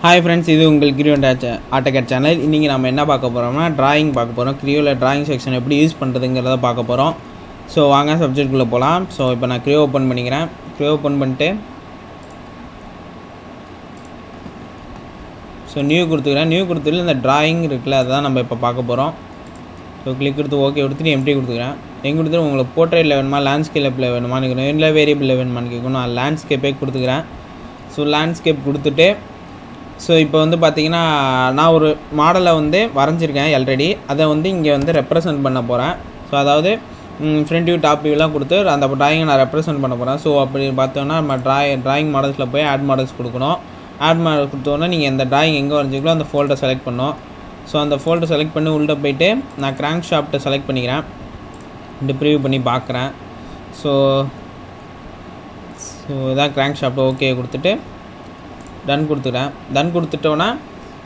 Hi friends, this is உங்கள் கிரியோ AutoCAD channel. இன்றைக்கி நம்ம என்ன பார்க்க போகிறோம்னா டிராயிங் பார்க்க போகிறோம். கிரியோவில் டிராயிங் செக்ஷன் எப்படி யூஸ் பண்ணுறதுங்கிறத பார்க்க போகிறோம். ஸோ வாங்க சப்ஜெக்ட்குள்ளே போகலாம். ஸோ இப்போ நான் கிரியோ ஓப்பன் பண்ணிக்கிறேன். கிரியோ ஓப்பன் பண்ணிட்டு ஸோ நியூ கொடுத்துக்கிறேன். நியூ கொடுத்துட்டு இந்த டிராயிங் இருக்குல்ல அதுதான் நம்ம இப்போ பார்க்க போகிறோம். ஸோ கிளிக் கொடுத்து ஓகே கொடுத்துட்டு எம்டி கொடுத்துக்கிறேன். எங்கே கொடுத்துட்டு உங்களுக்கு போர்ட்ரேட்டில் வேணுமா லேண்ட்ஸ்கேப்பில் வேணுமான்னு கேட்கணும், இல்லை வேரியபிளில் வேணுமான்னு கேட்கணும். நான் லேண்ட்ஸ்கேப்பே கொடுத்துக்கிறேன். ஸோ லேண்ட்ஸ்கேப் கொடுத்துட்டு ஸோ இப்போ வந்து பார்த்திங்கன்னா நான் ஒரு மாடலை வந்து வரைஞ்சிருக்கேன் ஆல்ரெடி. அதை வந்து இங்கே வந்து ரெப்ரசன்ட் பண்ண போகிறேன். ஸோ அதாவது ஃப்ரண்ட் வியூ டாப் வியூலாம் கொடுத்து அந்த ட்ராயிங்கை நான் ரெப்ரசன்ட் பண்ண போகிறேன். ஸோ அப்படி பார்த்தோன்னா நம்ம ட்ராயிங் மாடல்ஸில் போய் ஆட் மாடல்ஸ் கொடுக்கணும். ஆட் மாடல் கொடுத்தோன்னா நீங்கள் இந்த ட்ராயிங் எங்கே வரைஞ்சிங்களோ அந்த ஃபோல்டரை செலக்ட் பண்ணணும். ஸோ அந்த ஃபோல்டர் செலக்ட் பண்ணி உள்ளே போய்ட்டு நான் கிராங்க் ஷாஃப்ட்டை செலக்ட் பண்ணிக்கிறேன். இந்த ப்ரிவ்யூ பண்ணி பார்க்குறேன். ஸோ இதான் கிராங்க் ஷாஃப்ட் ஓகே கொடுத்துட்டு டன் கொடுத்துக்கிறேன். டன் கொடுத்துட்டோன்னா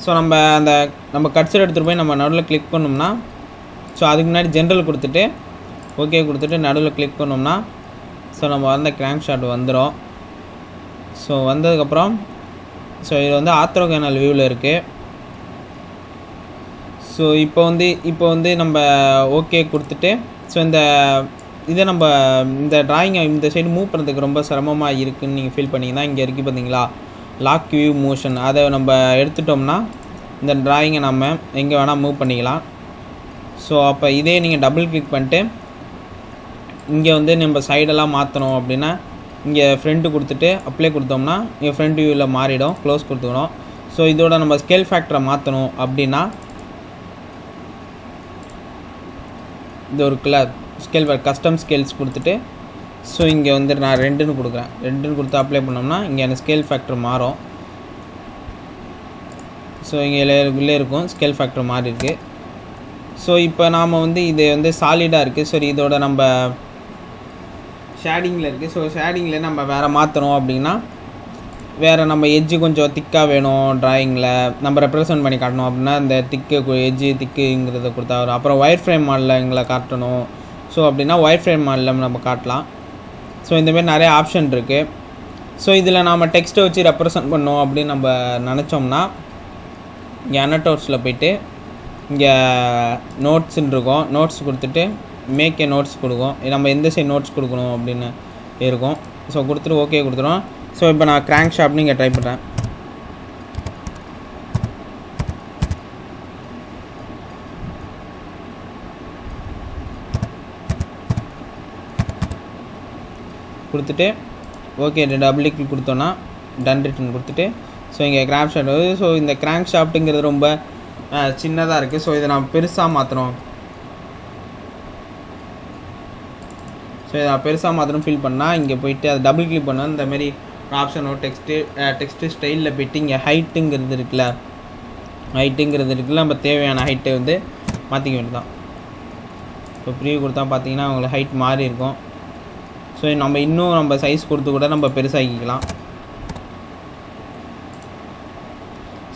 ஸோ நம்ம கட்சர் எடுத்துகிட்டு போய் நம்ம நடுவில் கிளிக் பண்ணோம்னா ஸோ அதுக்கு முன்னாடி ஜென்ரல் கொடுத்துட்டு ஓகே கொடுத்துட்டு நடுவில் கிளிக் பண்ணோம்னா ஸோ நம்ம வந்த கிராங்க் ஷாட் வந்துடும். ஸோ வந்ததுக்கப்புறம் ஸோ இது வந்து ஆர்த்தோகனல் வியூவில் இருக்குது. ஸோ இப்போ வந்து நம்ம ஓகே கொடுத்துட்டு ஸோ இதை நம்ம இந்த ட்ராயிங்கை இந்த சைடு மூவ் பண்ணுறதுக்கு ரொம்ப சிரமமாக இருக்குதுன்னு நீங்கள் ஃபீல் பண்ணிங்கன்னா இங்கே இருக்குது பார்த்தீங்களா லாக் வியூ மோஷன், அதை நம்ம எடுத்துட்டோம்னா இந்த ட்ராயிங்கை நம்ம எங்கே வேணால் மூவ் பண்ணிக்கலாம். ஸோ அப்போ இதே நீங்கள் டபுள் கிளிக் பண்ணிட்டு இங்கே வந்து நம்ம சைடெல்லாம் மாற்றணும் அப்படின்னா இங்கே ஃப்ரண்ட்டு கொடுத்துட்டு அப்ளை கொடுத்தோம்னா இங்கே ஃப்ரண்ட் வியூவில் மாறிடும். க்ளோஸ் கொடுத்துக்கணும். ஸோ இதோட நம்ம ஸ்கேல் ஃபேக்டரை மாற்றணும் அப்படின்னா இது ஒரு ஸ்கேல் கஸ்டம் ஸ்கேல்ஸ் கொடுத்துட்டு ஸோ இங்கே வந்து நான் 2ன்னு கொடுக்குறேன். 2ன்னு கொடுத்து அப்ளை பண்ணோம்னா இங்கே எனக்கு ஸ்கேல் ஃபேக்டர் மாறும். ஸோ இங்கே உள்ளே இருக்கும் ஸ்கேல் ஃபேக்டர் மாறி இருக்குது. ஸோ இப்போ நாம் வந்து இது வந்து சாலிடாக இருக்குது. சரி இதோட நம்ம ஷேடிங்கில் இருக்குது. ஸோ ஷேடிங்கில் நம்ம வேறு மாற்றணும் அப்படின்னா வேறு நம்ம எட்ஜு கொஞ்சம் திக்காக வேணும் ட்ராயிங்கில் நம்ம ரெப்ரசன்ட் பண்ணி காட்டணும் அப்படின்னா இந்த எட்ஜு திக்குங்கிறத கொடுத்தா வரும். அப்புறம் ஒயர் ஃப்ரேம் மாடலில் எங்களை காட்டணும். ஸோ அப்படின்னா ஒயர் ஃப்ரேம் மாடலில் நம்ம காட்டலாம். ஸோ இந்தமாரி நிறைய ஆப்ஷன் இருக்குது. ஸோ இதில் நாம் டெக்ஸ்ட்டை வச்சு ரெப்ரசன்ட் பண்ணோம் அப்படின்னு நம்ம நினச்சோம்னா இங்கே அனடோட்ஸில் போய்ட்டு இங்கே நோட்ஸுன்னு இருக்கும். நோட்ஸ் கொடுத்துட்டு மேக் ஏ நோட்ஸ் கொடுக்கும். நம்ம எந்த சைடு நோட்ஸ் கொடுக்கணும் அப்படின்னு இருக்கும். ஸோ கொடுத்துட்டு ஓகே கொடுத்துரும். ஸோ இப்போ நான் கிராங்க் ஷாஃப்ட்னு இங்கே ட்ரை பண்ணுறேன். கொடுத்துட்டு ஓகே டபுள் கிளிக் கொடுத்தோன்னா டன் ரிட்டன் கொடுத்துட்டு ஸோ இங்கே கிராங்க் ஷாஃப்ட் வருது. ஸோ இந்த கிராங்க் ஷாஃப்ட்டுங்கிறது ரொம்ப சின்னதாக இருக்குது. ஸோ இதை நான் பெருசாக மாற்றணும். ஸோ இதை நான் பெருசாக மாற்றணும் ஃபீல் பண்ணால் இங்கே போய்ட்டு அதை டபுள் கிளிக் பண்ணால் இந்தமாரி ஆப்ஷனோ டெக்ஸ்ட்டு ஸ்டைலில் போய்ட்டு இங்கே ஹைட்டுங்கிறது இருக்குல்ல நம்ம தேவையான ஹைட்டை வந்து மாற்றிக்க வேண்டியது தான். இப்போ ப்ரீவியூ கொடுத்தா பார்த்தீங்கன்னா அவங்களுக்கு ஹைட் மாறி இருக்கும். ஸோ நம்ம இன்னும் நம்ம சைஸ் கொடுத்து கூட நம்ம பெருசாகிக்கலாம்.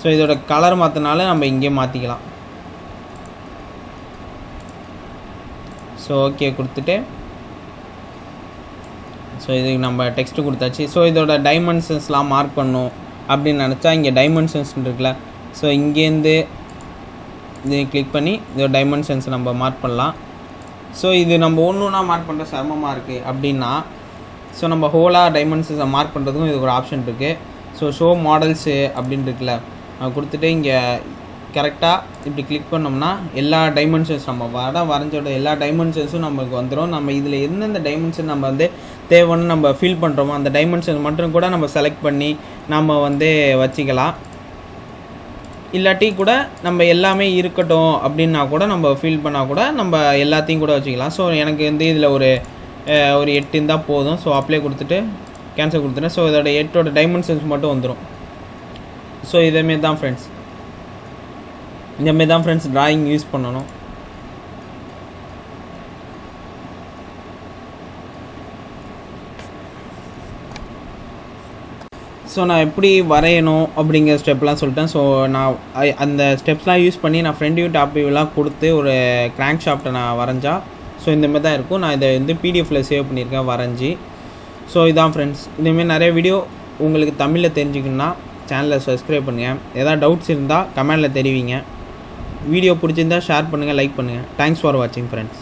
ஸோ இதோட கலர் மாற்றினால நம்ம இங்கே மாற்றிக்கலாம். ஸோ ஓகே கொடுத்துட்டு ஸோ இதுக்கு நம்ம டெக்ஸ்ட்டு கொடுத்தாச்சு. ஸோ இதோட டைமென்ஷன்ஸ்லாம் மார்க் பண்ணணும் அப்படின்னு நினச்சா இங்கே டைமென்ஷன்ஸ் இருக்குல்ல ஸோ இங்கேருந்து இது கிளிக் பண்ணி இதோட டைமென்ஷன்ஸ் நம்ம மார்க் பண்ணலாம். ஸோ இது நம்ம ஒன்றுனா மார்க் பண்ணுற சிரமமாக இருக்குது அப்படின்னா ஸோ நம்ம ஹோலாக டைமென்ஷன்ஸை மார்க் பண்ணுறதுக்கும் இது ஒரு ஆப்ஷன் இருக்குது. ஸோ ஷோ மாடல்ஸு அப்படின்னு இருக்குல்ல கொடுத்துட்டு இங்கே கரெக்டாக இப்படி கிளிக் பண்ணோம்னா எல்லா டைமென்ஷன்ஸ் நம்ம வரைஞ்சோட எல்லா டைமென்ஷன்ஸும் நமக்கு வந்துடும். நம்ம இதில் எந்தெந்த டைமென்ஷன் நம்ம வந்து தேவைன்னு நம்ம ஃபீல் பண்ணுறோமோ அந்த டைமென்ஷன் மட்டும் கூட நம்ம செலக்ட் பண்ணி நம்ம வந்து வச்சுக்கலாம். இல்லாட்டி கூட நம்ம எல்லாமே இருக்கட்டும் அப்படின்னா கூட நம்ம ஃபீல் பண்ணால் கூட நம்ம எல்லாத்தையும் கூட வச்சுக்கலாம். ஸோ எனக்கு வந்து இதில் ஒரு 8 இருந்தால் போதும். ஸோ அப்ளை கொடுத்துட்டு கேன்சல் கொடுத்துட்டேன். ஸோ இதோட 8ஓட டைமென்ஷன்ஸ் மட்டும் வந்துடும். ஸோ இதேமாரி தான் ஃப்ரெண்ட்ஸ் ட்ராயிங் யூஸ் பண்ணணும். ஸோ நான் எப்படி வரையணும் அப்படிங்கிற ஸ்டெப்லாம் சொல்லிட்டேன். ஸோ நான் அந்த ஸ்டெப்ஸ்லாம் யூஸ் பண்ணி நான் ஃப்ரண்ட் வியூ டாப் வியூலாம் கொடுத்து ஒரு கிராங்க் ஷாஃப்ட்டை நான் வரைஞ்சா ஸோ இந்தமாதிரி தான் இருக்கும். நான் இதை வந்து பிடிஎஃப்பில் சேவ் பண்ணியிருக்கேன் வரைஞ்சி. ஸோ இதான் ஃப்ரெண்ட்ஸ், இதேமாரி நிறைய வீடியோ உங்களுக்கு தமிழில் தெரிஞ்சுக்கணுன்னா சேனலை சப்ஸ்கிரைப் பண்ணுங்கள். ஏதாவது டவுட்ஸ் இருந்தால் கமெண்டில் தெரிவிங்க. வீடியோ பிடிச்சிருந்தால் ஷேர் பண்ணுங்கள், லைக் பண்ணுங்கள். தேங்க்ஸ் ஃபார் வாட்சிங் ஃப்ரெண்ட்ஸ்.